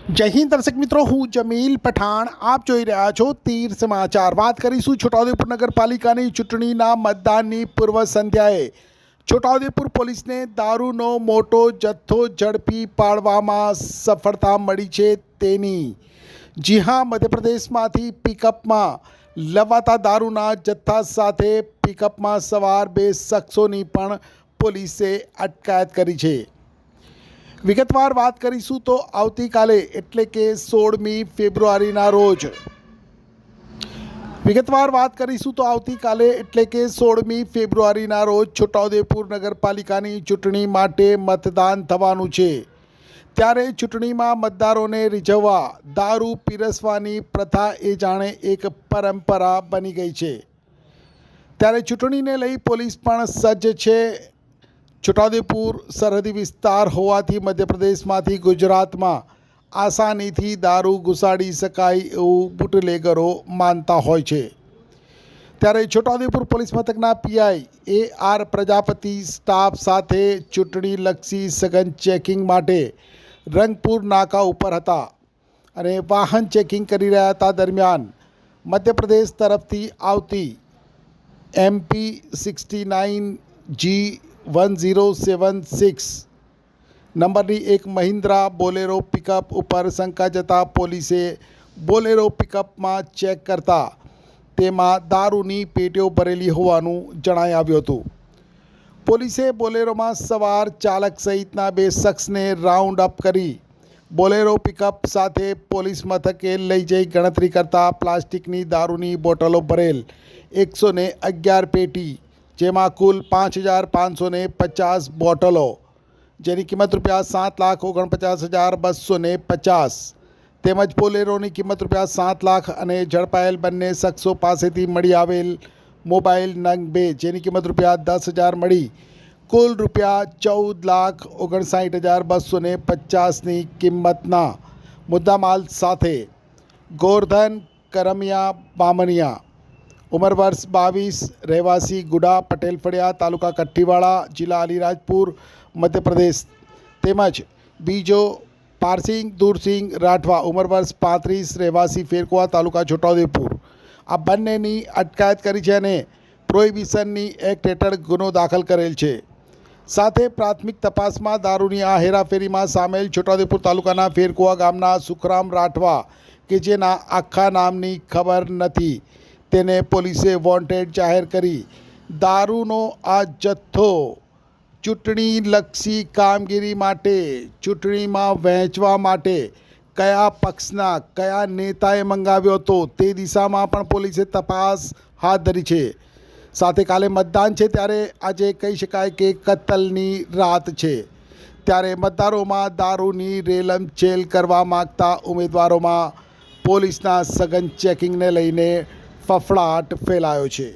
જય હિન્દ દર્શક મિત્રો, હું જમીલ પઠાણ. આપ જોઈ રહ્યા છો તીર સમાચાર. વાત કરીશું છોટાઉદેપુર નગરપાલિકાની ચૂંટણીના મતદાનની પૂર્વ સંધ્યાએ છોટાઉદેપુર પોલીસને દારૂનો મોટો જથ્થો ઝડપી પાડવામાં સફળતા મળી છે તેની. જી હા, મધ્યપ્રદેશમાંથી પિકઅપમાં લવાતા દારૂના જથ્થા સાથે પિકઅપમાં સવાર 2 શખ્સોની પણ પોલીસે અટકાયત કરી છે. વિગતવાર વાત કરીશું તો આવતીકાલે એટલે કે 16મી ફેબ્રુઆરીના રોજ છોટાઉદેપુર નગરપાલિકાની ચૂંટણી માટે મતદાન થવાનું છે. ત્યારે ચૂંટણીમાં મતદારોને રીઝવવા દારૂ પીરસવાની પ્રથા એ જાણે એક પરંપરા બની ગઈ છે. ત્યારે ચૂંટણીને લઈ પોલીસ પણ સજ્જ છે. છોટાઉદેપુર સરહદી વિસ્તાર હોવાથી મધ્યપ્રદેશમાંથી ગુજરાતમાં આસાનીથી દારૂ ઘુસાડી શકાય એવું બુટલેગરો માનતા હોય છે. ત્યારે છોટાઉદેપુર પોલીસ મથકના પીઆઈ AR પ્રજાપતિ સ્ટાફ સાથે ચૂંટણીલક્ષી સઘન ચેકિંગ માટે રંગપુર નાકા ઉપર હતા અને વાહન ચેકિંગ કરી રહ્યા હતા. દરમિયાન મધ્યપ્રદેશ તરફથી આવતી MP 69G1076 નંબરની એક મહિન્દ્રા બોલેરો પિકઅપ ઉપર શંકા જતા પોલીસે બોલેરો પિકઅપમાં ચેક કરતા તેમાં દારૂની પેટીઓ ભરેલી હોવાનું જણાઈ આવ્યું હતું. પોલીસે બોલેરોમાં સવાર ચાલક સહિતના 2 શખ્સને રાઉન્ડ અપ કરી બોલેરો પિકઅપ સાથે પોલીસ મથકે લઈ જઈ ગણતરી કરતા પ્લાસ્ટિકની દારૂની બોટલો ભરેલ 111 પેટી, જેમાં કુલ 5,550 બોટલો, જેની કિંમત ₹7,49,250 તેમજ બોલેરોની કિંમત ₹7 લાખ અને ઝડપાયેલ બંને શખ્સો પાસેથી મળી આવેલ મોબાઈલ નંગ 2 જેની કિંમત ₹10,000 મળી કુલ ₹54,59,250ની કિંમતના મુદ્દામાલ સાથે ગોરધન કરમિયા બામનિયા, ઉંમર વર્ષ 22, રહેવાસી ગુડા, પટેલ ફળિયા, તાલુકા કઠ્ઠીવાડા, જિલ્લા અલીરાજપુર, મધ્યપ્રદેશ, તેમજ બીજો પારસિંગ દુરસિંગ રાઠવા, ઉંમર વર્ષ 35, રહેવાસી ફેરકુવા, તાલુકા છોટાઉદેપુર, આ બંનેની અટકાયત કરી છે અને પ્રોહિબિશનની એક્ટ હેઠળ ગુનો દાખલ કરેલ છે. સાથે પ્રાથમિક તપાસમાં દારૂની આ હેરાફેરીમાં સામેલ છોટાઉદેપુર તાલુકાના ફેરકુવા ગામના સુખરામ રાઠવા કે જેના આખા નામની ખબર નથી, તેને પોલીસે વોન્ટેડ જાહેર કરી દારૂનો આ જથ્થો ચૂંટણીલક્ષી કામગીરી માટે, ચૂંટણીમાં વહેંચવા માટે કયા પક્ષના કયા નેતાએ મંગાવ્યો હતો તે દિશામાં પણ પોલીસે તપાસ હાથ ધરી છે. સાથે કાલે મતદાન છે ત્યારે આજે કહી શકાય કે કતલની રાત છે. ત્યારે મતદારોમાં દારૂની રેલમછેલ કરવા માગતા ઉમેદવારોમાં પોલીસના સઘન ચેકિંગને લઈને ફફડાટ ફેલાયો છે.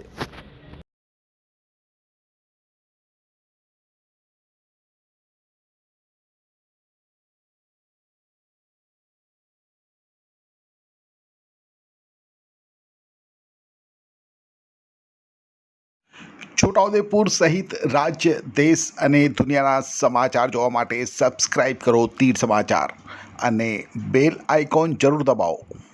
છોટાઉદેપુર સહિત રાજ્ય, દેશ અને દુનિયાના સમાચાર જોવા માટે સબસ્ક્રાઈબ કરો તીર સમાચાર અને બેલ આઇકોન જરૂર દબાવો.